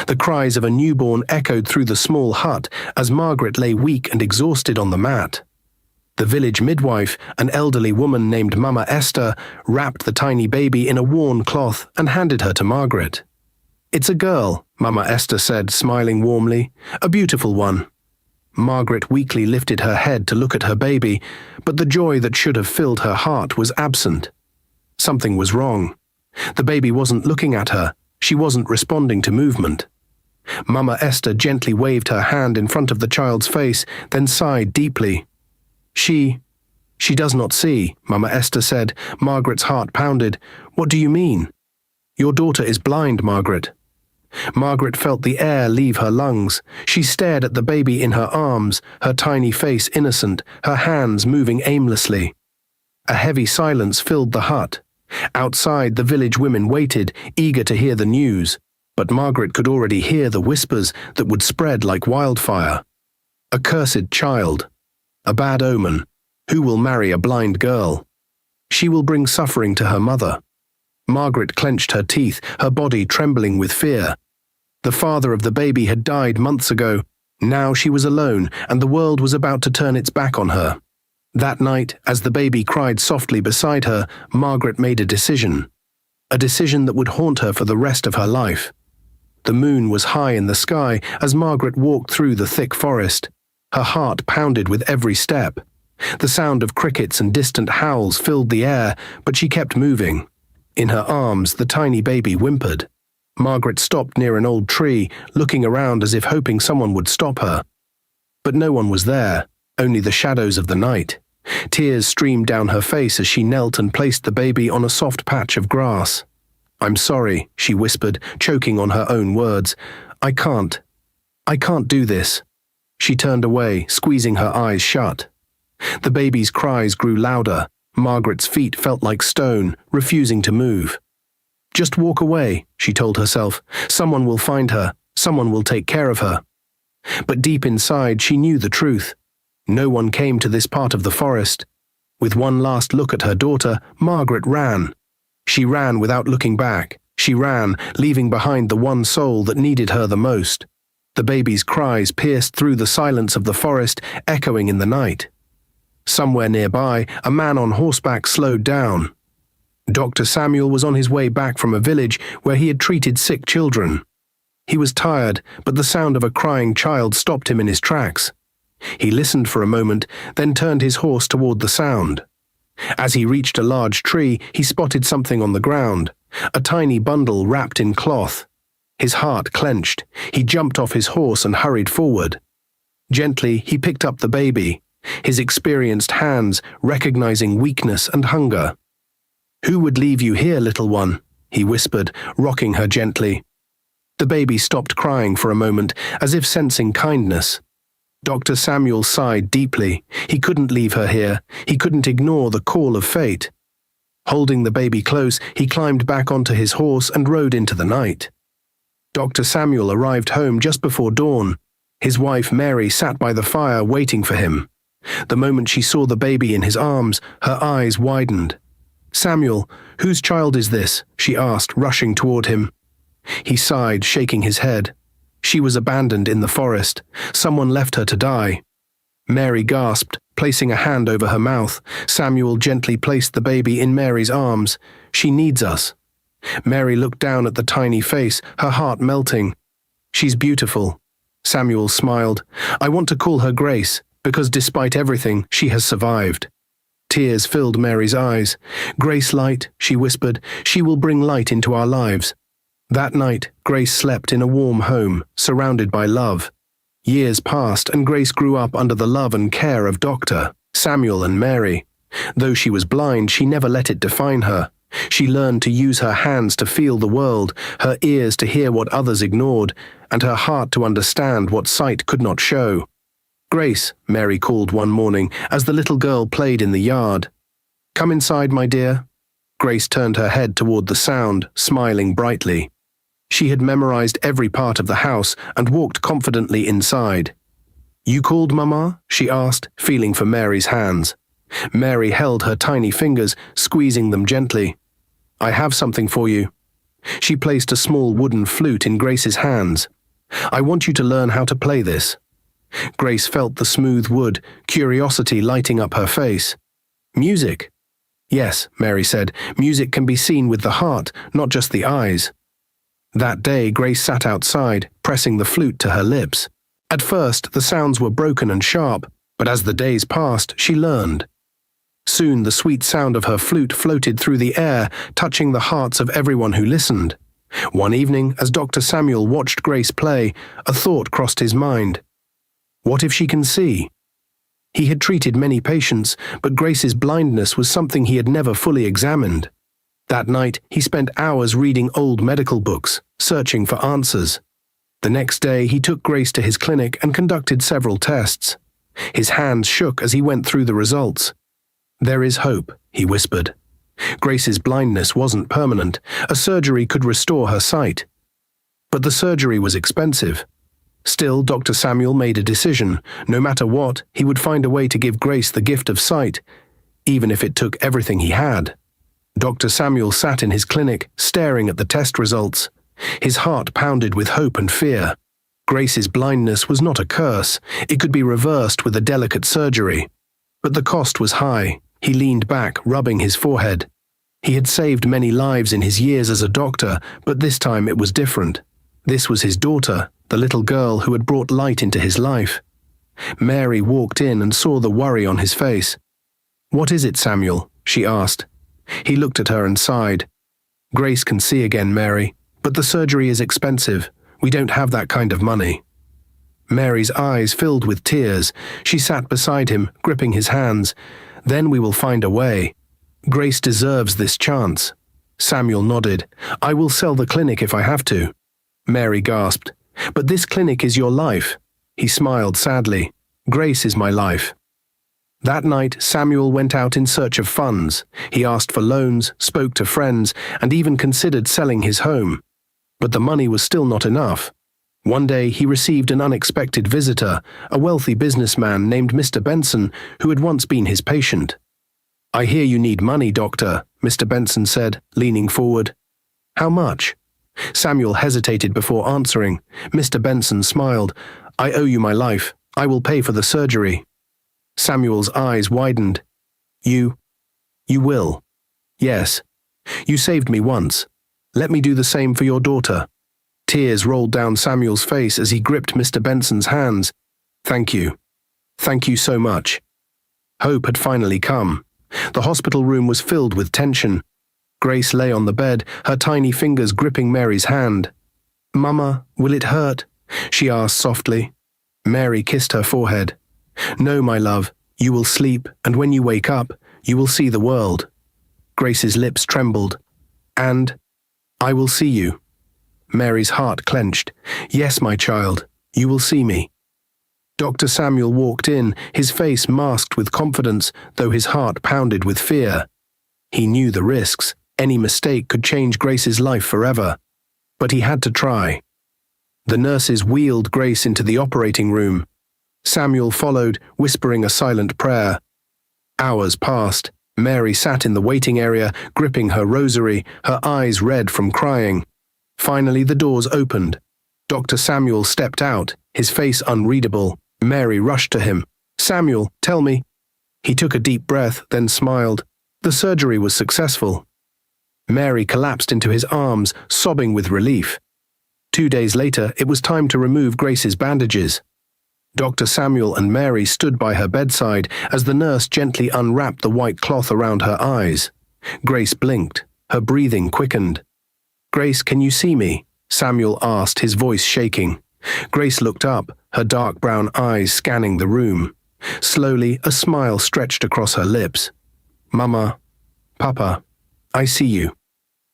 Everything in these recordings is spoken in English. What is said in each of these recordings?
The cries of a newborn echoed through the small hut as Margaret lay weak and exhausted on the mat. The village midwife, an elderly woman named Mama Esther, wrapped the tiny baby in a worn cloth and handed her to Margaret. "It's a girl," Mama Esther said, smiling warmly. "A beautiful one." Margaret weakly lifted her head to look at her baby, but the joy that should have filled her heart was absent. Something was wrong. The baby wasn't looking at her. She wasn't responding to movement. Mama Esther gently waved her hand in front of the child's face, then sighed deeply. She does not see," Mama Esther said. Margaret's heart pounded. "What do you mean?" "Your daughter is blind, Margaret." Margaret felt the air leave her lungs. She stared at the baby in her arms, her tiny face innocent, her hands moving aimlessly. A heavy silence filled the hut. Outside, the village women waited, eager to hear the news, but Margaret could already hear the whispers that would spread like wildfire. A cursed child. A bad omen. Who will marry a blind girl? She will bring suffering to her mother. Margaret clenched her teeth, her body trembling with fear. The father of the baby had died months ago. Now she was alone, and the world was about to turn its back on her. That night, as the baby cried softly beside her, Margaret made a decision. A decision that would haunt her for the rest of her life. The moon was high in the sky as Margaret walked through the thick forest. Her heart pounded with every step. The sound of crickets and distant howls filled the air, but she kept moving. In her arms, the tiny baby whimpered. Margaret stopped near an old tree, looking around as if hoping someone would stop her. But no one was there, only the shadows of the night. Tears streamed down her face as she knelt and placed the baby on a soft patch of grass. "I'm sorry," she whispered, choking on her own words. I can't do this." She turned away, squeezing her eyes shut. The baby's cries grew louder. Margaret's feet felt like stone, refusing to move. "Just walk away," she told herself. "Someone will find her. Someone will take care of her." But deep inside, she knew the truth. No one came to this part of the forest. With one last look at her daughter, Margaret ran. She ran without looking back. She ran, leaving behind the one soul that needed her the most. The baby's cries pierced through the silence of the forest, echoing in the night. Somewhere nearby, a man on horseback slowed down. Dr. Samuel was on his way back from a village where he had treated sick children. He was tired, but the sound of a crying child stopped him in his tracks. He listened for a moment, then turned his horse toward the sound. As he reached a large tree, he spotted something on the ground, a tiny bundle wrapped in cloth. His heart clenched. He jumped off his horse and hurried forward. Gently, he picked up the baby, his experienced hands recognizing weakness and hunger. "Who would leave you here, little one?" he whispered, rocking her gently. The baby stopped crying for a moment, as if sensing kindness. Dr. Samuel sighed deeply. He couldn't leave her here. He couldn't ignore the call of fate. Holding the baby close, he climbed back onto his horse and rode into the night. Dr. Samuel arrived home just before dawn. His wife Mary sat by the fire waiting for him. The moment she saw the baby in his arms, her eyes widened. "Samuel, whose child is this?" she asked, rushing toward him. He sighed, shaking his head. She was abandoned in the forest. Someone left her to die. Mary gasped, placing a hand over her mouth. Samuel gently placed the baby in Mary's arms. "She needs us." Mary looked down at the tiny face, her heart melting. "She's beautiful." Samuel smiled. "I want to call her Grace, because despite everything, she has survived." Tears filled Mary's eyes. "Grace Light," she whispered, "she will bring light into our lives." That night, Grace slept in a warm home, surrounded by love. Years passed, and Grace grew up under the love and care of Dr. Samuel and Mary. Though she was blind, she never let it define her. She learned to use her hands to feel the world, her ears to hear what others ignored, and her heart to understand what sight could not show. "Grace," Mary called one morning as the little girl played in the yard. "Come inside, my dear." Grace turned her head toward the sound, smiling brightly. She had memorized every part of the house and walked confidently inside. "You called, Mama?" she asked, feeling for Mary's hands. Mary held her tiny fingers, squeezing them gently. "I have something for you." She placed a small wooden flute in Grace's hands. I want you to learn how to play this." Grace felt the smooth wood, curiosity lighting up her face. "Music?" "Yes," Mary said, "music can be seen with the heart, not just the eyes." That day, Grace sat outside, pressing the flute to her lips. At first, the sounds were broken and sharp, but as the days passed, she learned. Soon, the sweet sound of her flute floated through the air, touching the hearts of everyone who listened. One evening, as Dr. Samuel watched Grace play, a thought crossed his mind. What if she can see? He had treated many patients, but Grace's blindness was something he had never fully examined. That night, he spent hours reading old medical books, searching for answers. The next day, he took Grace to his clinic and conducted several tests. His hands shook as he went through the results. "There is hope," he whispered. Grace's blindness wasn't permanent. A surgery could restore her sight. But the surgery was expensive. Still, Dr. Samuel made a decision. No matter what, he would find a way to give Grace the gift of sight, even if it took everything he had. Dr. Samuel sat in his clinic, staring at the test results. His heart pounded with hope and fear. Grace's blindness was not a curse. It could be reversed with a delicate surgery. But the cost was high. He leaned back, rubbing his forehead. He had saved many lives in his years as a doctor, but this time it was different. This was his daughter, the little girl who had brought light into his life. Mary walked in and saw the worry on his face. "What is it, Samuel?" she asked. He looked at her and sighed. "Grace can see again, Mary, but the surgery is expensive. We don't have that kind of money." Mary's eyes filled with tears. She sat beside him, gripping his hands. "Then we will find a way. Grace deserves this chance." Samuel nodded. "I will sell the clinic if I have to." Mary gasped. "But this clinic is your life." He smiled sadly. "Grace is my life." That night, Samuel went out in search of funds. He asked for loans, spoke to friends, and even considered selling his home. But the money was still not enough. One day, he received an unexpected visitor, a wealthy businessman named Mr. Benson, who had once been his patient. "I hear you need money, doctor," Mr. Benson said, leaning forward. "How much?" Samuel hesitated before answering. Mr. Benson smiled. "I owe you my life. I will pay for the surgery." Samuel's eyes widened. You will?" "Yes. You saved me once. Let me do the same for your daughter." Tears rolled down Samuel's face as he gripped Mr. Benson's hands. "Thank you. Thank you so much." Hope had finally come. The hospital room was filled with tension. Grace lay on the bed, her tiny fingers gripping Mary's hand. "Mama, will it hurt?" she asked softly. Mary kissed her forehead. "No, my love, you will sleep, and when you wake up, you will see the world." Grace's lips trembled. "And I will see you." Mary's heart clenched. "Yes, my child, you will see me." Dr. Samuel walked in, his face masked with confidence, though his heart pounded with fear. He knew the risks. Any mistake could change Grace's life forever. But he had to try. The nurses wheeled Grace into the operating room. Samuel followed, whispering a silent prayer. Hours passed. Mary sat in the waiting area, gripping her rosary, her eyes red from crying. Finally, the doors opened. Dr. Samuel stepped out, his face unreadable. Mary rushed to him. "Samuel, tell me." He took a deep breath, then smiled. The surgery was successful. Mary collapsed into his arms, sobbing with relief. 2 days later, it was time to remove Grace's bandages. Dr. Samuel and Mary stood by her bedside as the nurse gently unwrapped the white cloth around her eyes. Grace blinked. Her breathing quickened. "Grace, can you see me?" Samuel asked, his voice shaking. Grace looked up, her dark brown eyes scanning the room. Slowly, a smile stretched across her lips. "Mama, Papa, I see you."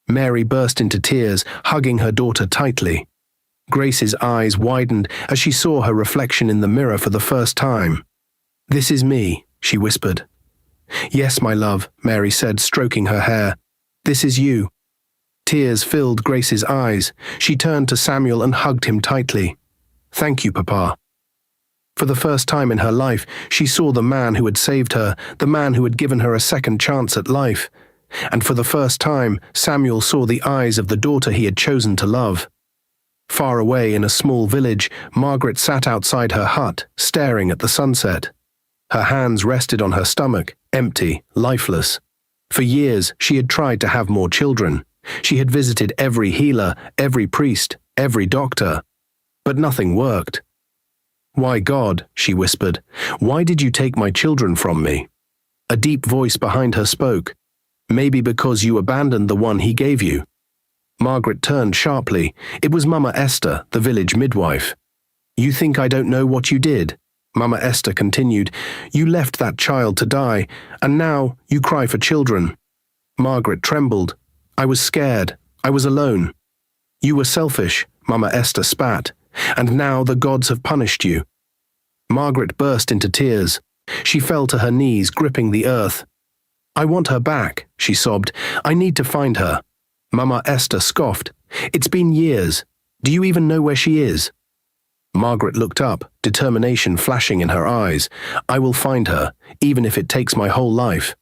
Mary burst into tears, hugging her daughter tightly. Grace's eyes widened as she saw her reflection in the mirror for the first time. "This is me," she whispered. "Yes, my love," Mary said, stroking her hair. "This is you." Tears filled Grace's eyes. She turned to Samuel and hugged him tightly. "Thank you, Papa." For the first time in her life, she saw the man who had saved her, the man who had given her a second chance at life. And for the first time, Samuel saw the eyes of the daughter he had chosen to love. Far away in a small village, Margaret sat outside her hut, staring at the sunset. Her hands rested on her stomach, empty, lifeless. For years, she had tried to have more children. She had visited every healer, every priest, every doctor. But nothing worked. "Why, God," she whispered, "why did you take my children from me?" A deep voice behind her spoke. "Maybe because you abandoned the one he gave you." Margaret turned sharply. It was Mama Esther, the village midwife. "You think I don't know what you did?" Mama Esther continued. "You left that child to die, and now you cry for children." Margaret trembled. "I was scared. I was alone." "You were selfish," Mama Esther spat, "and now the gods have punished you." Margaret burst into tears. She fell to her knees, gripping the earth. "I want her back," she sobbed. "I need to find her." Mama Esther scoffed. "It's been years. Do you even know where she is?" Margaret looked up, determination flashing in her eyes. "I will find her, even if it takes my whole life."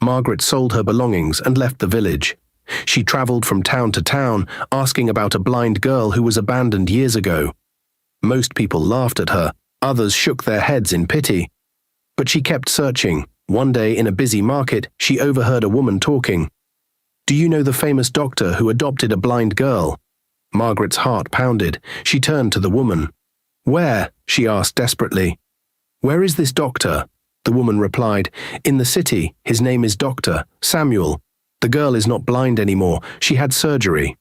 Margaret sold her belongings and left the village. She traveled from town to town, asking about a blind girl who was abandoned years ago. Most people laughed at her, others shook their heads in pity. But she kept searching. One day in a busy market, she overheard a woman talking. "Do you know the famous doctor who adopted a blind girl?" Margaret's heart pounded. She turned to the woman. "Where?" she asked desperately. "Where is this doctor?" The woman replied. "In the city. His name is Dr. Samuel. The girl is not blind anymore. She had surgery."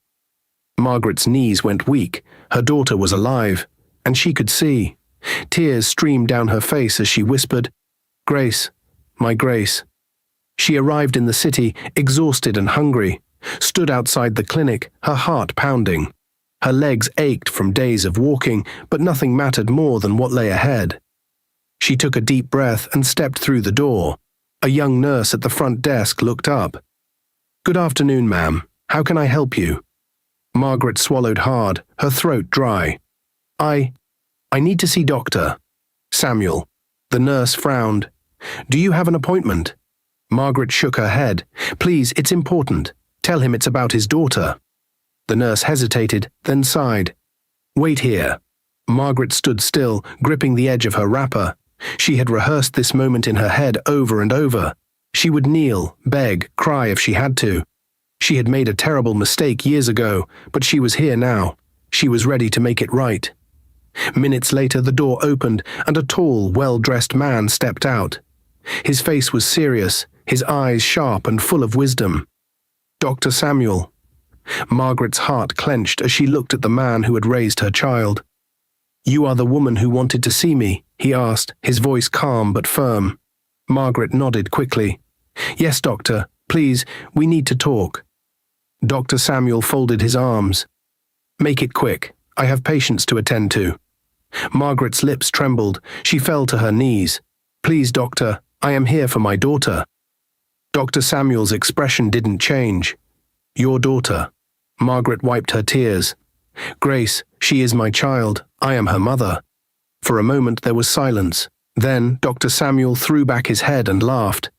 Margaret's knees went weak. Her daughter was alive, and she could see. Tears streamed down her face as she whispered, "Grace, my Grace." She arrived in the city, exhausted and hungry, stood outside the clinic, her heart pounding. Her legs ached from days of walking, but nothing mattered more than what lay ahead. She took a deep breath and stepped through the door. A young nurse at the front desk looked up. "Good afternoon, ma'am. How can I help you?" Margaret swallowed hard, her throat dry. I need to see Dr. Samuel." The nurse frowned. "Do you have an appointment?" Margaret shook her head. "Please, it's important. Tell him it's about his daughter." The nurse hesitated, then sighed. "Wait here." Margaret stood still, gripping the edge of her wrapper. She had rehearsed this moment in her head over and over. She would kneel, beg, cry if she had to. She had made a terrible mistake years ago, but she was here now. She was ready to make it right. Minutes later, the door opened, and a tall, well-dressed man stepped out. His face was serious, his eyes sharp and full of wisdom. "Dr. Samuel." Margaret's heart clenched as she looked at the man who had raised her child. "You are the woman who wanted to see me?" he asked, his voice calm but firm. Margaret nodded quickly. "Yes, doctor. Please, we need to talk." Dr. Samuel folded his arms. "Make it quick. I have patients to attend to." Margaret's lips trembled. She fell to her knees. "Please, doctor, I am here for my daughter." Dr. Samuel's expression didn't change. "Your daughter." Margaret wiped her tears. "Grace, she is my child. I am her mother." For a moment there was silence. Then Dr. Samuel threw back his head and laughed.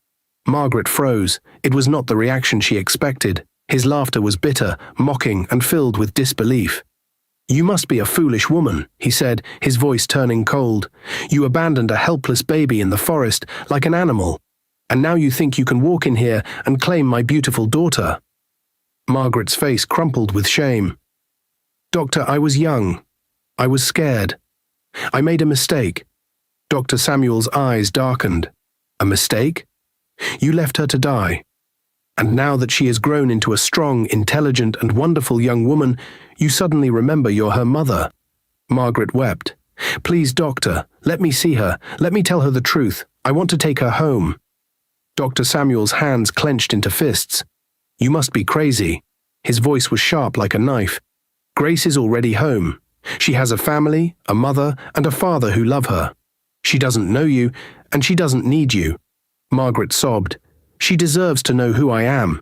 Margaret froze. It was not the reaction she expected. His laughter was bitter, mocking, and filled with disbelief. "You must be a foolish woman," he said, his voice turning cold. "You abandoned a helpless baby in the forest, like an animal. And now you think you can walk in here and claim my beautiful daughter." Margaret's face crumpled with shame. "Doctor, I was young. I was scared. I made a mistake." Dr. Samuel's eyes darkened. "A mistake? You left her to die. And now that she has grown into a strong, intelligent, and wonderful young woman, you suddenly remember you're her mother." Margaret wept. "Please, doctor, let me see her. Let me tell her the truth. I want to take her home." Dr. Samuel's hands clenched into fists. "You must be crazy." His voice was sharp like a knife. "Grace is already home. She has a family, a mother, and a father who love her. She doesn't know you, and she doesn't need you." Margaret sobbed. "She deserves to know who I am."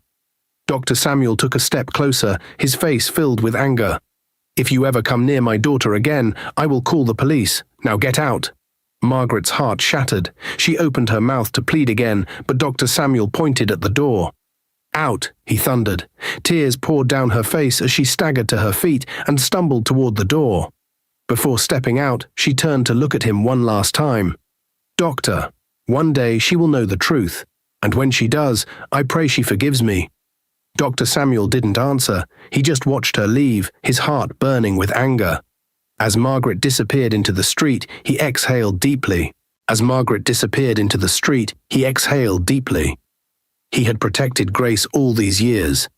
Dr. Samuel took a step closer, his face filled with anger. "If you ever come near my daughter again, I will call the police. Now get out." Margaret's heart shattered. She opened her mouth to plead again, but Dr. Samuel pointed at the door. "Out!" he thundered. Tears poured down her face as she staggered to her feet and stumbled toward the door. Before stepping out, she turned to look at him one last time. "Doctor, one day she will know the truth, and when she does, I pray she forgives me." Dr. Samuel didn't answer. He just watched her leave, his heart burning with anger. As Margaret disappeared into the street, he exhaled deeply. He had protected Grace all these years,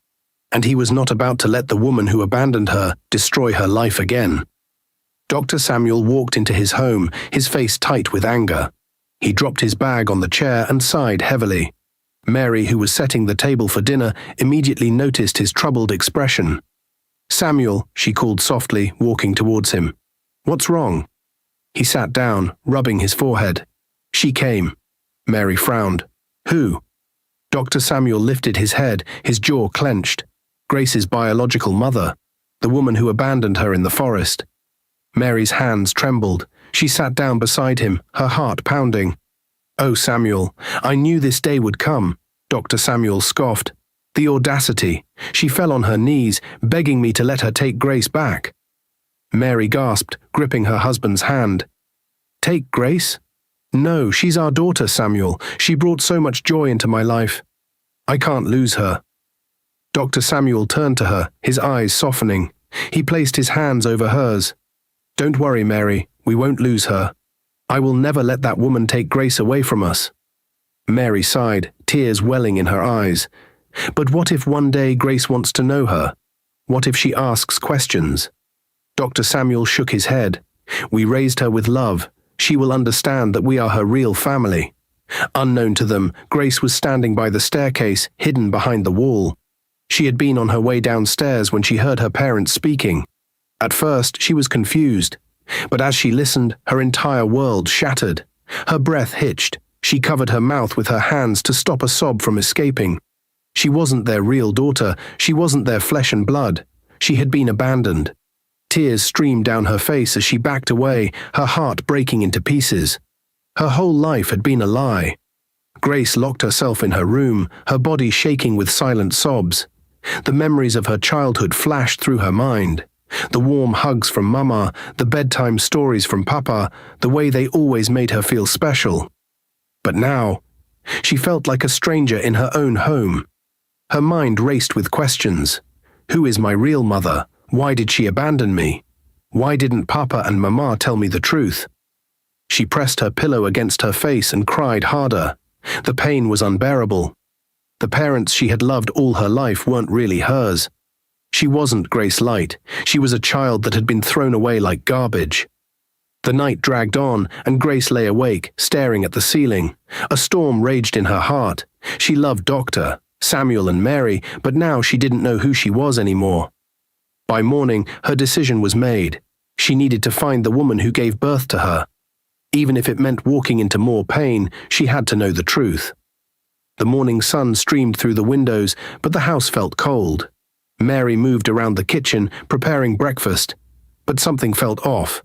and he was not about to let the woman who abandoned her destroy her life again. Dr. Samuel walked into his home, his face tight with anger. He dropped his bag on the chair and sighed heavily. Mary, who was setting the table for dinner, immediately noticed his troubled expression. "Samuel," she called softly, walking towards him. "What's wrong?" He sat down, rubbing his forehead. "She came." Mary frowned. "Who?" Dr. Samuel lifted his head, his jaw clenched. Grace's biological mother, the woman who abandoned her in the forest. Mary's hands trembled. She sat down beside him, her heart pounding. "Oh, Samuel, I knew this day would come," Dr. Samuel scoffed. "The audacity." She fell on her knees, begging me to let her take Grace back. Mary gasped, gripping her husband's hand. "Take Grace? No, she's our daughter, Samuel. She brought so much joy into my life. I can't lose her." Dr. Samuel turned to her, his eyes softening. He placed his hands over hers. "Don't worry, Mary, we won't lose her. I will never let that woman take Grace away from us." Mary sighed, tears welling in her eyes. "But what if one day Grace wants to know her? What if she asks questions?" Dr. Samuel shook his head. "We raised her with love. She will understand that we are her real family." Unknown to them, Grace was standing by the staircase, hidden behind the wall. She had been on her way downstairs when she heard her parents speaking. At first, she was confused. But as she listened, her entire world shattered. Her breath hitched. She covered her mouth with her hands to stop a sob from escaping. She wasn't their real daughter. She wasn't their flesh and blood. She had been abandoned. Tears streamed down her face as she backed away, her heart breaking into pieces. Her whole life had been a lie. Grace locked herself in her room, her body shaking with silent sobs. The memories of her childhood flashed through her mind. The warm hugs from Mama, the bedtime stories from Papa, the way they always made her feel special. But now, she felt like a stranger in her own home. Her mind raced with questions. Who is my real mother? Why did she abandon me? Why didn't Papa and Mama tell me the truth? She pressed her pillow against her face and cried harder. The pain was unbearable. The parents she had loved all her life weren't really hers. She wasn't Grace Light. She was a child that had been thrown away like garbage. The night dragged on, and Grace lay awake, staring at the ceiling. A storm raged in her heart. She loved Dr. Samuel and Mary, but now she didn't know who she was anymore. By morning, her decision was made. She needed to find the woman who gave birth to her. Even if it meant walking into more pain, she had to know the truth. The morning sun streamed through the windows, but the house felt cold. Mary moved around the kitchen, preparing breakfast, but something felt off.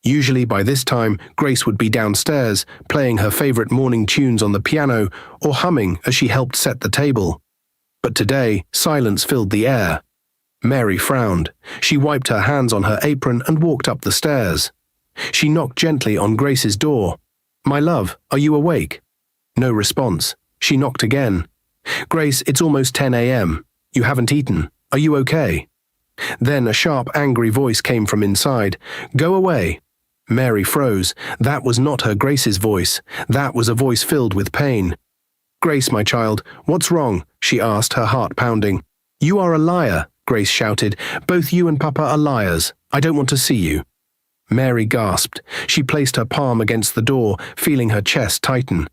Usually by this time, Grace would be downstairs, playing her favorite morning tunes on the piano or humming as she helped set the table. But today, silence filled the air. Mary frowned. She wiped her hands on her apron and walked up the stairs. She knocked gently on Grace's door. "My love, are you awake?" No response. She knocked again. "Grace, it's almost 10 a.m. You haven't eaten. Are you okay?" Then a sharp, angry voice came from inside. "Go away." Mary froze. That was not her Grace's voice. That was a voice filled with pain. "Grace, my child, what's wrong?" she asked, her heart pounding. "You are a liar," Grace shouted. "Both you and Papa are liars. I don't want to see you." Mary gasped. She placed her palm against the door, feeling her chest tighten.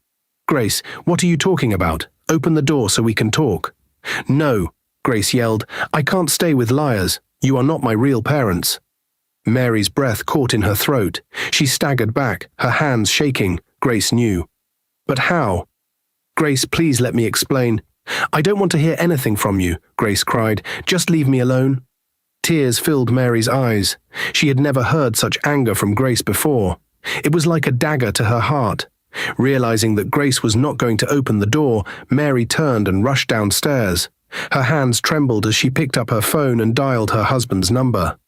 "Grace, what are you talking about? Open the door so we can talk." "No," Grace yelled. "I can't stay with liars. You are not my real parents." Mary's breath caught in her throat. She staggered back, her hands shaking. Grace knew. "But how?" "Grace, please let me explain." "I don't want to hear anything from you," Grace cried. "Just leave me alone." Tears filled Mary's eyes. She had never heard such anger from Grace before. It was like a dagger to her heart. Realizing that Grace was not going to open the door, Mary turned and rushed downstairs. Her hands trembled as she picked up her phone and dialed her husband's number.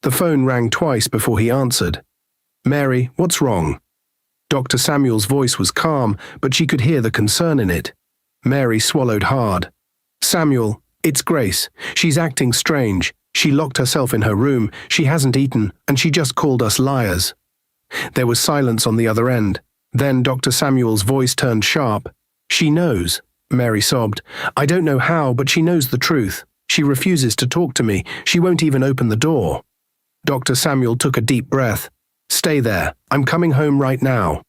The phone rang twice before he answered. "Mary, what's wrong?" Dr. Samuel's voice was calm, but she could hear the concern in it. Mary swallowed hard. "Samuel, it's Grace. She's acting strange. She locked herself in her room, she hasn't eaten, and she just called us liars." There was silence on the other end. Then Dr. Samuel's voice turned sharp. "She knows," Mary sobbed. "I don't know how, but she knows the truth. She refuses to talk to me. She won't even open the door." Dr. Samuel took a deep breath. "Stay there. I'm coming home right now."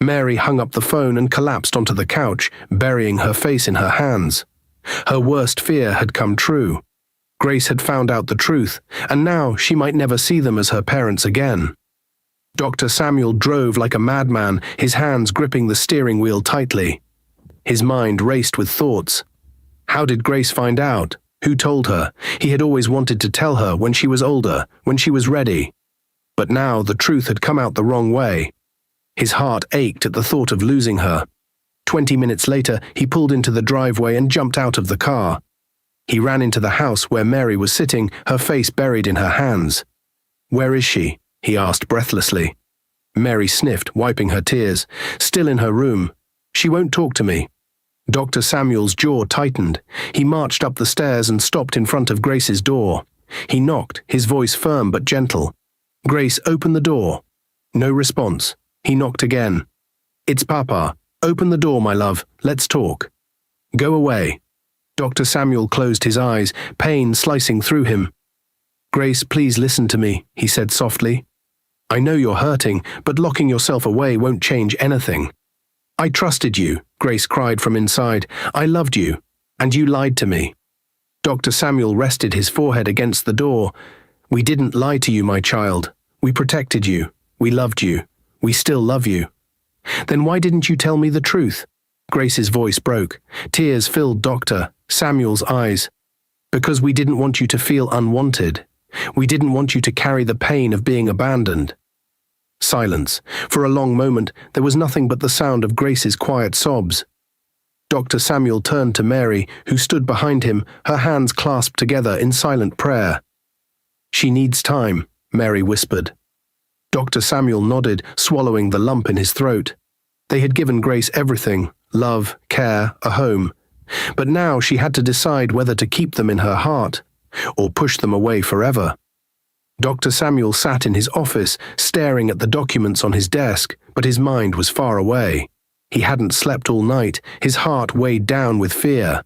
Mary hung up the phone and collapsed onto the couch, burying her face in her hands. Her worst fear had come true. Grace had found out the truth, and now she might never see them as her parents again. Dr. Samuel drove like a madman, his hands gripping the steering wheel tightly. His mind raced with thoughts. How did Grace find out? Who told her? He had always wanted to tell her when she was older, when she was ready. But now the truth had come out the wrong way. His heart ached at the thought of losing her. 20 minutes later, he pulled into the driveway and jumped out of the car. He ran into the house where Mary was sitting, her face buried in her hands. "Where is she?" he asked breathlessly. Mary sniffed, wiping her tears. "Still in her room. She won't talk to me." Dr. Samuel's jaw tightened. He marched up the stairs and stopped in front of Grace's door. He knocked, his voice firm but gentle. "Grace, open the door." No response. He knocked again. "It's Papa. Open the door, my love. Let's talk." "Go away." Dr. Samuel closed his eyes, pain slicing through him. "Grace, please listen to me," he said softly. "I know you're hurting, but locking yourself away won't change anything." "I trusted you," Grace cried from inside. "I loved you, and you lied to me." Dr. Samuel rested his forehead against the door. "We didn't lie to you, my child. We protected you. We loved you. We still love you." "Then why didn't you tell me the truth?" Grace's voice broke. Tears filled Dr. Samuel's eyes. "Because we didn't want you to feel unwanted. We didn't want you to carry the pain of being abandoned." Silence. For a long moment, there was nothing but the sound of Grace's quiet sobs. Dr. Samuel turned to Mary, who stood behind him, her hands clasped together in silent prayer. "She needs time," Mary whispered. Dr. Samuel nodded, swallowing the lump in his throat. They had given Grace everything: love, care, a home. But now she had to decide whether to keep them in her heart, or push them away forever. Dr. Samuel sat in his office, staring at the documents on his desk, but his mind was far away. He hadn't slept all night, his heart weighed down with fear.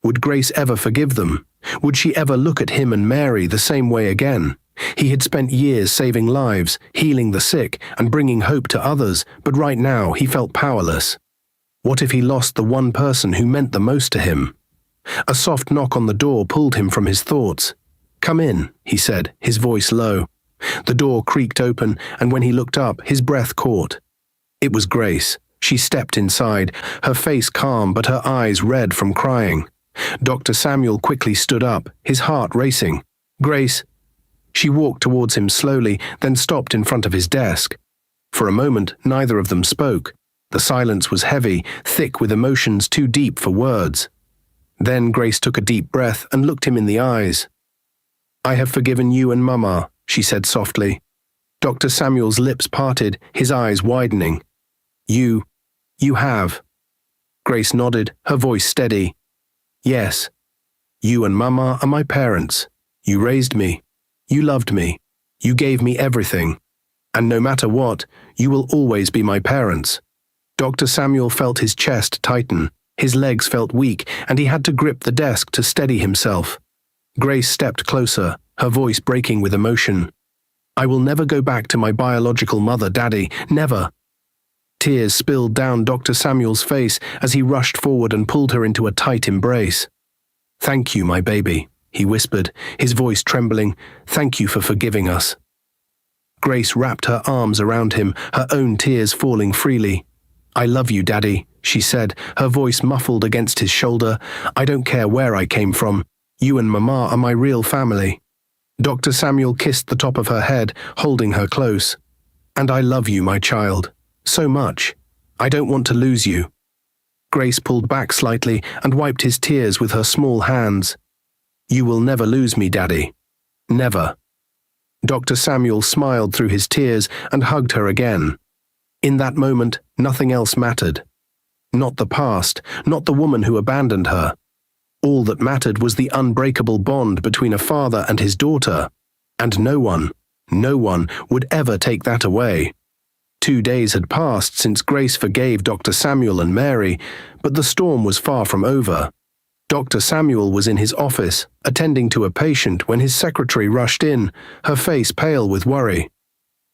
Would Grace ever forgive them? Would she ever look at him and Mary the same way again? He had spent years saving lives, healing the sick, and bringing hope to others, but right now he felt powerless. What if he lost the one person who meant the most to him? A soft knock on the door pulled him from his thoughts. "Come in," he said, his voice low. The door creaked open, and when he looked up, his breath caught. It was Grace. She stepped inside, her face calm but her eyes red from crying. Dr. Samuel quickly stood up, his heart racing. "Grace." She walked towards him slowly, then stopped in front of his desk. For a moment, neither of them spoke. The silence was heavy, thick with emotions too deep for words. Then Grace took a deep breath and looked him in the eyes. "I have forgiven you and Mama," she said softly. Dr. Samuel's lips parted, his eyes widening. You have." Grace nodded, her voice steady. "Yes. You and Mama are my parents. You raised me. You loved me. You gave me everything. And no matter what, you will always be my parents." Dr. Samuel felt his chest tighten. His legs felt weak, and he had to grip the desk to steady himself. Grace stepped closer, her voice breaking with emotion. "I will never go back to my biological mother, Daddy. Never." Tears spilled down Dr. Samuel's face as he rushed forward and pulled her into a tight embrace. "Thank you, my baby," he whispered, his voice trembling. "Thank you for forgiving us." Grace wrapped her arms around him, her own tears falling freely. "I love you, Daddy," she said, her voice muffled against his shoulder. "I don't care where I came from. You and Mama are my real family." Dr. Samuel kissed the top of her head, holding her close. "And I love you, my child. So much. I don't want to lose you." Grace pulled back slightly and wiped his tears with her small hands. "You will never lose me, Daddy. Never." Dr. Samuel smiled through his tears and hugged her again. In that moment, nothing else mattered. Not the past, not the woman who abandoned her. All that mattered was the unbreakable bond between a father and his daughter, and no one would ever take that away. 2 days had passed since Grace forgave Dr. Samuel and Mary, but the storm was far from over. Dr. Samuel was in his office, attending to a patient when his secretary rushed in, her face pale with worry.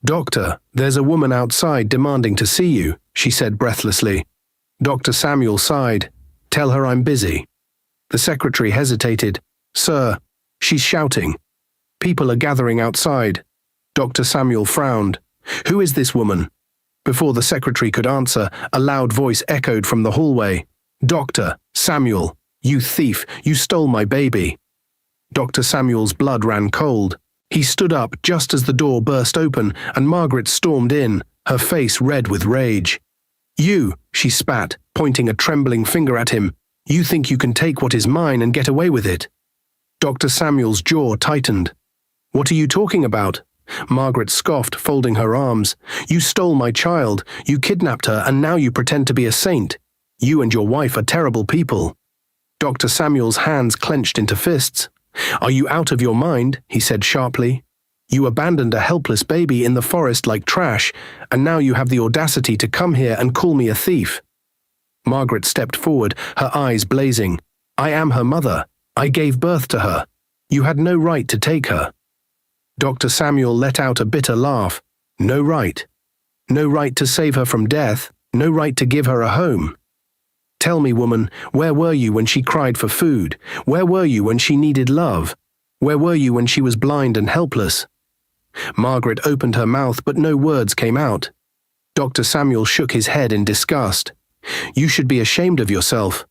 "Doctor, there's a woman outside demanding to see you," she said breathlessly. Dr. Samuel sighed. "Tell her I'm busy." The secretary hesitated. "Sir, she's shouting. People are gathering outside." Dr. Samuel frowned. "Who is this woman?" Before the secretary could answer, a loud voice echoed from the hallway. "Dr. Samuel, you thief, you stole my baby." Dr. Samuel's blood ran cold. He stood up just as the door burst open and Margaret stormed in, her face red with rage. "You," she spat, pointing a trembling finger at him. "You think you can take what is mine and get away with it?" Dr. Samuel's jaw tightened. "What are you talking about?" Margaret scoffed, folding her arms. "You stole my child, you kidnapped her, and now you pretend to be a saint. You and your wife are terrible people." Dr. Samuel's hands clenched into fists. "Are you out of your mind?" he said sharply. "You abandoned a helpless baby in the forest like trash, and now you have the audacity to come here and call me a thief." Margaret stepped forward, her eyes blazing. "I am her mother. I gave birth to her. You had no right to take her." Dr. Samuel let out a bitter laugh. "No right. No right to save her from death. No right to give her a home. Tell me, woman, where were you when she cried for food? Where were you when she needed love? Where were you when she was blind and helpless?" Margaret opened her mouth, but no words came out. Dr. Samuel shook his head in disgust. "You should be ashamed of yourself."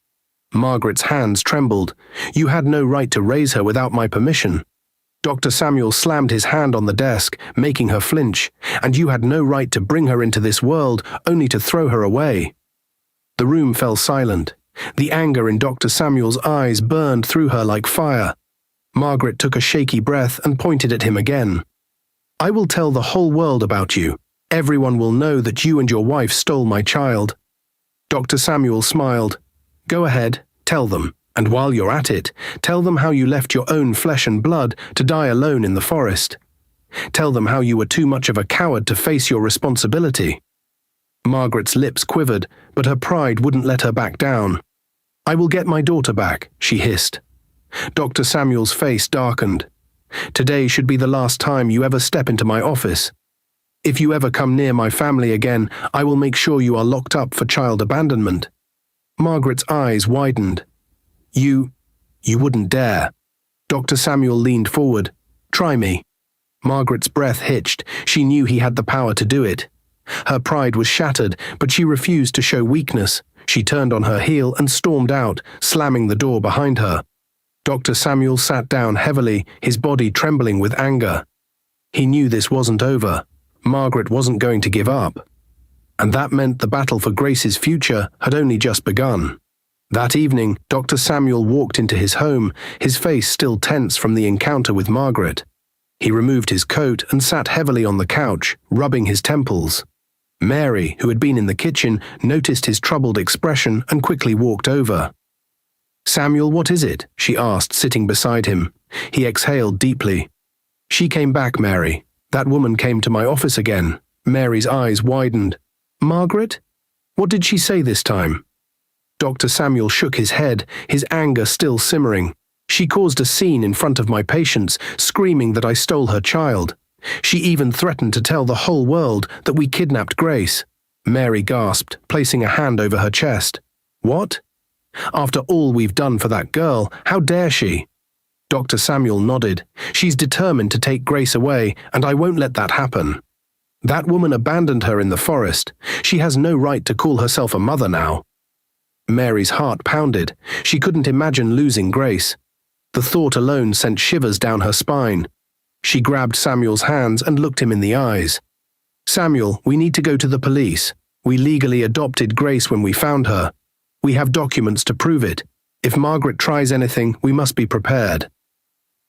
Margaret's hands trembled. "You had no right to raise her without my permission." Dr. Samuel slammed his hand on the desk, making her flinch. "And you had no right to bring her into this world, only to throw her away." The room fell silent. The anger in Dr. Samuel's eyes burned through her like fire. Margaret took a shaky breath and pointed at him again. "I will tell the whole world about you. Everyone will know that you and your wife stole my child." Dr. Samuel smiled. "Go ahead, tell them. And while you're at it, tell them how you left your own flesh and blood to die alone in the forest. Tell them how you were too much of a coward to face your responsibility." Margaret's lips quivered, but her pride wouldn't let her back down. "I will get my daughter back," she hissed. Dr. Samuel's face darkened. "Today should be the last time you ever step into my office. If you ever come near my family again, I will make sure you are locked up for child abandonment." Margaret's eyes widened. You wouldn't dare." Dr. Samuel leaned forward. "Try me." Margaret's breath hitched. She knew he had the power to do it. Her pride was shattered, but she refused to show weakness. She turned on her heel and stormed out, slamming the door behind her. Dr. Samuel sat down heavily, his body trembling with anger. He knew this wasn't over. Margaret wasn't going to give up. And that meant the battle for Grace's future had only just begun. That evening, Dr. Samuel walked into his home, his face still tense from the encounter with Margaret. He removed his coat and sat heavily on the couch, rubbing his temples. Mary, who had been in the kitchen, noticed his troubled expression and quickly walked over. "Samuel, what is it?" she asked, sitting beside him. He exhaled deeply. "She came back, Mary. That woman came to my office again." Mary's eyes widened. "Margaret? What did she say this time?" Dr. Samuel shook his head, his anger still simmering. "She caused a scene in front of my patients, screaming that I stole her child. She even threatened to tell the whole world that we kidnapped Grace." Mary gasped, placing a hand over her chest. "What? After all we've done for that girl, how dare she?" Dr. Samuel nodded. "She's determined to take Grace away, and I won't let that happen. That woman abandoned her in the forest. She has no right to call herself a mother now." Mary's heart pounded. She couldn't imagine losing Grace. The thought alone sent shivers down her spine. She grabbed Samuel's hands and looked him in the eyes. "Samuel, we need to go to the police. We legally adopted Grace when we found her. We have documents to prove it. If Margaret tries anything, we must be prepared."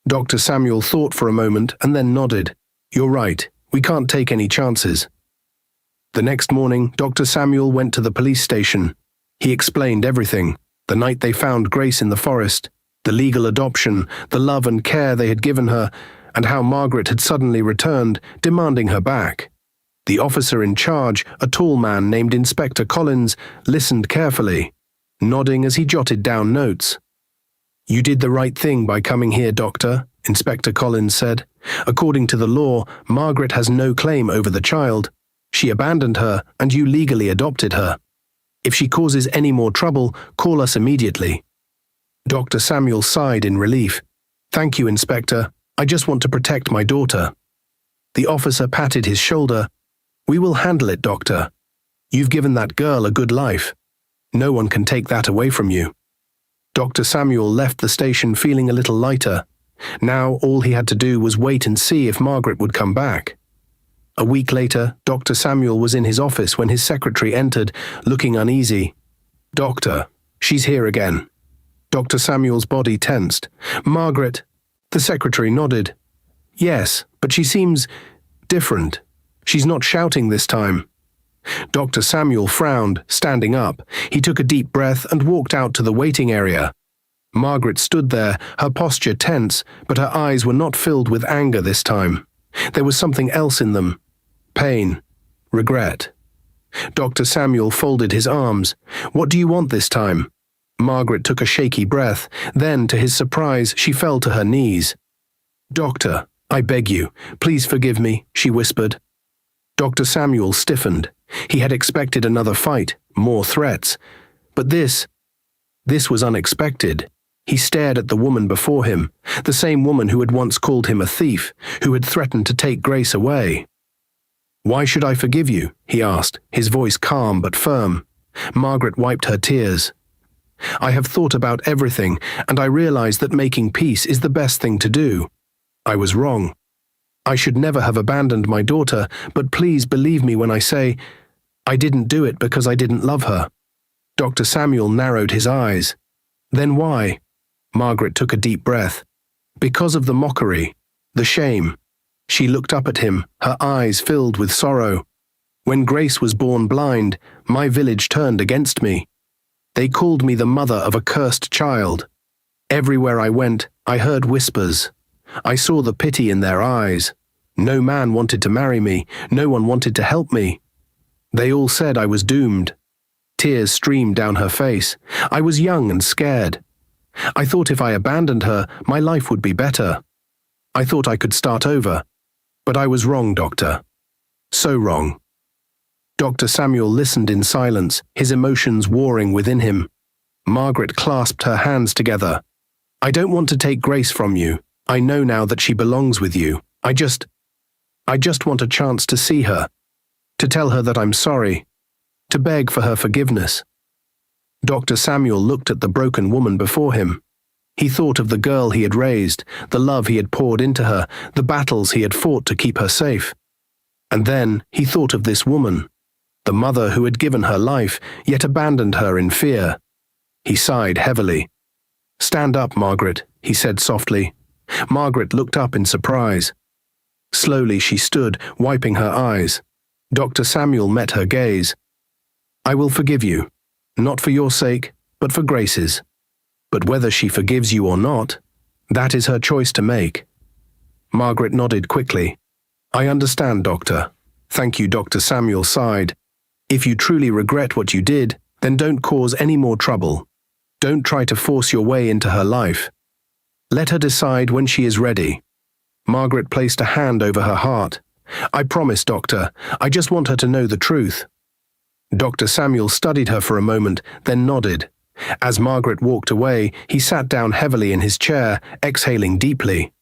Dr. Samuel thought for a moment and then nodded. "You're right. We can't take any chances." The next morning, Dr. Samuel went to the police station. He explained everything: the night they found Grace in the forest, the legal adoption, the love and care they had given her, and how Margaret had suddenly returned, demanding her back. The officer in charge, a tall man named Inspector Collins, listened carefully, nodding as he jotted down notes. "You did the right thing by coming here, Doctor," Inspector Collins said. "According to the law, Margaret has no claim over the child. She abandoned her, and you legally adopted her. If she causes any more trouble, call us immediately." Dr. Samuel sighed in relief. "Thank you, Inspector. I just want to protect my daughter." The officer patted his shoulder. "We will handle it, Doctor. You've given that girl a good life. No one can take that away from you." Dr. Samuel left the station feeling a little lighter. Now all he had to do was wait and see if Margaret would come back. A week later, Dr. Samuel was in his office when his secretary entered, looking uneasy. "Doctor, she's here again." Dr. Samuel's body tensed. "Margaret?" The secretary nodded. "Yes, but she seems different. She's not shouting this time." Dr. Samuel frowned, standing up. He took a deep breath and walked out to the waiting area. Margaret stood there, her posture tense, but her eyes were not filled with anger this time. There was something else in them: pain, regret. Dr. Samuel folded his arms. "What do you want this time?" Margaret took a shaky breath. Then, to his surprise, she fell to her knees. "Doctor, I beg you, please forgive me," she whispered. Dr. Samuel stiffened. He had expected another fight, more threats. But this was unexpected. He stared at the woman before him, the same woman who had once called him a thief, who had threatened to take Grace away. "Why should I forgive you?" he asked, his voice calm but firm. Margaret wiped her tears. "I have thought about everything, and I realize that making peace is the best thing to do. I was wrong. I should never have abandoned my daughter, but please believe me when I say I didn't do it because I didn't love her." Dr. Samuel narrowed his eyes. "Then why?" Margaret took a deep breath. "Because of the mockery, the shame." She looked up at him, her eyes filled with sorrow. "When Grace was born blind, my village turned against me. They called me the mother of a cursed child. Everywhere I went, I heard whispers. I saw the pity in their eyes. No man wanted to marry me. No one wanted to help me. They all said I was doomed." Tears streamed down her face. "I was young and scared. I thought if I abandoned her, my life would be better. I thought I could start over. But I was wrong, Doctor. So wrong." Dr. Samuel listened in silence, his emotions warring within him. Margaret clasped her hands together. "I don't want to take Grace from you. I know now that she belongs with you. I just want a chance to see her, to tell her that I'm sorry, to beg for her forgiveness." Dr. Samuel looked at the broken woman before him. He thought of the girl he had raised, the love he had poured into her, the battles he had fought to keep her safe. And then he thought of this woman, the mother who had given her life, yet abandoned her in fear. He sighed heavily. "Stand up, Margaret," he said softly. Margaret looked up in surprise. Slowly she stood, wiping her eyes. Dr. Samuel met her gaze. "I will forgive you, not for your sake, but for Grace's. But whether she forgives you or not, that is her choice to make." Margaret nodded quickly. "I understand, Doctor." "Thank you," Dr. Samuel sighed. "If you truly regret what you did, then don't cause any more trouble. Don't try to force your way into her life. Let her decide when she is ready." Margaret placed a hand over her heart. "I promise, Doctor. I just want her to know the truth." Dr. Samuel studied her for a moment, then nodded. As Margaret walked away, he sat down heavily in his chair, exhaling deeply.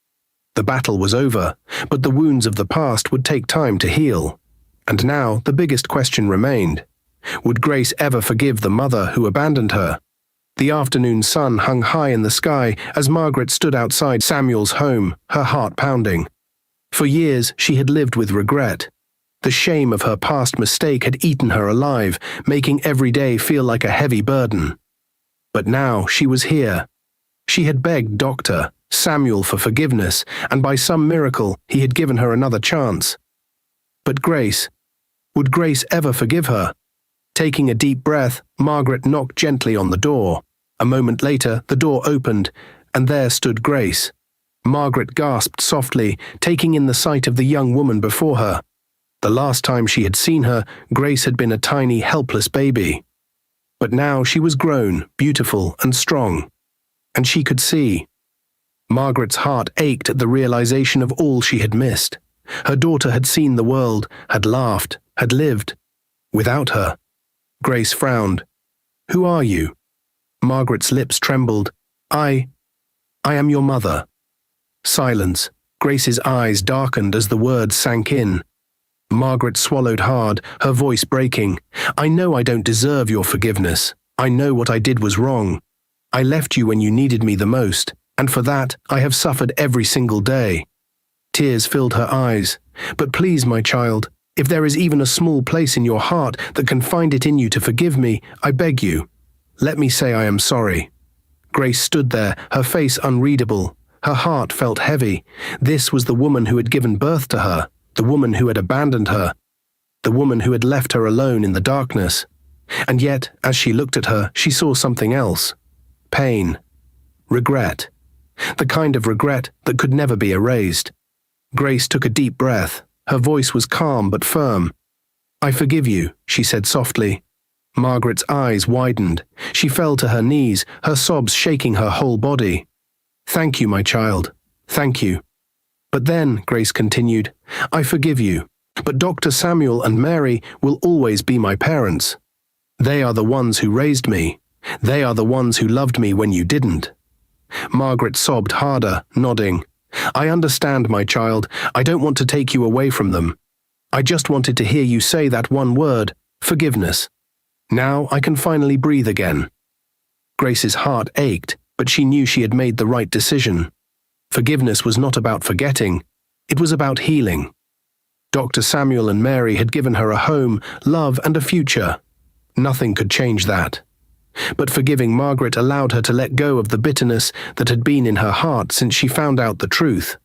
The battle was over, but the wounds of the past would take time to heal. And now the biggest question remained. Would Grace ever forgive the mother who abandoned her? The afternoon sun hung high in the sky as Margaret stood outside Samuel's home, her heart pounding. For years she had lived with regret. The shame of her past mistake had eaten her alive, making every day feel like a heavy burden. But now she was here. She had begged Dr. Samuel for forgiveness, and by some miracle he had given her another chance. But Grace, would Grace ever forgive her? Taking a deep breath, Margaret knocked gently on the door. A moment later, the door opened, and there stood Grace. Margaret gasped softly, taking in the sight of the young woman before her. The last time she had seen her, Grace had been a tiny, helpless baby. But now she was grown, beautiful, and strong. And she could see. Margaret's heart ached at the realization of all she had missed. Her daughter had seen the world, had laughed, had lived. Without her. Grace frowned. "Who are you?" Margaret's lips trembled. I am your mother." Silence. Grace's eyes darkened as the words sank in. Margaret swallowed hard, her voice breaking. "I know I don't deserve your forgiveness. I know what I did was wrong. I left you when you needed me the most, and for that I have suffered every single day." Tears filled her eyes. "But please, my child, if there is even a small place in your heart that can find it in you to forgive me, I beg you, let me say I am sorry." Grace stood there, her face unreadable. Her heart felt heavy. This was the woman who had given birth to her, the woman who had abandoned her, the woman who had left her alone in the darkness. And yet, as she looked at her, she saw something else. Pain. Regret. The kind of regret that could never be erased. Grace took a deep breath. Her voice was calm but firm. "I forgive you," she said softly. Margaret's eyes widened. She fell to her knees, her sobs shaking her whole body. "Thank you, my child. Thank you." "But then," Grace continued, "I forgive you. But Dr. Samuel and Mary will always be my parents. They are the ones who raised me. They are the ones who loved me when you didn't." Margaret sobbed harder, nodding. "I understand, my child. I don't want to take you away from them. I just wanted to hear you say that one word, forgiveness. Now I can finally breathe again." Grace's heart ached, but she knew she had made the right decision. Forgiveness was not about forgetting. It was about healing. Dr. Samuel and Mary had given her a home, love, and a future. Nothing could change that. But forgiving Margaret allowed her to let go of the bitterness that had been in her heart since she found out the truth.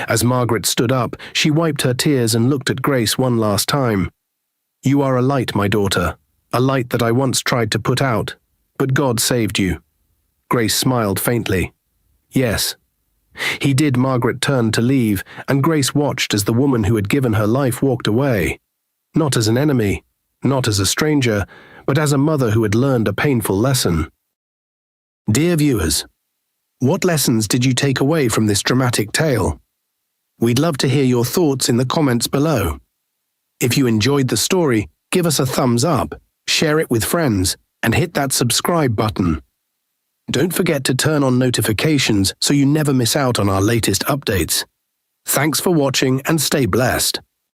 As Margaret stood up, she wiped her tears and looked at Grace one last time. "You are a light, my daughter, a light that I once tried to put out, but God saved you." Grace smiled faintly. "Yes." He did. Margaret turned to leave, and Grace watched as the woman who had given her life walked away. Not as an enemy, not as a stranger, but as a mother who had learned a painful lesson. Dear viewers, what lessons did you take away from this dramatic tale? We'd love to hear your thoughts in the comments below. If you enjoyed the story, give us a thumbs up, share it with friends, and hit that subscribe button. Don't forget to turn on notifications so you never miss out on our latest updates. Thanks for watching and stay blessed.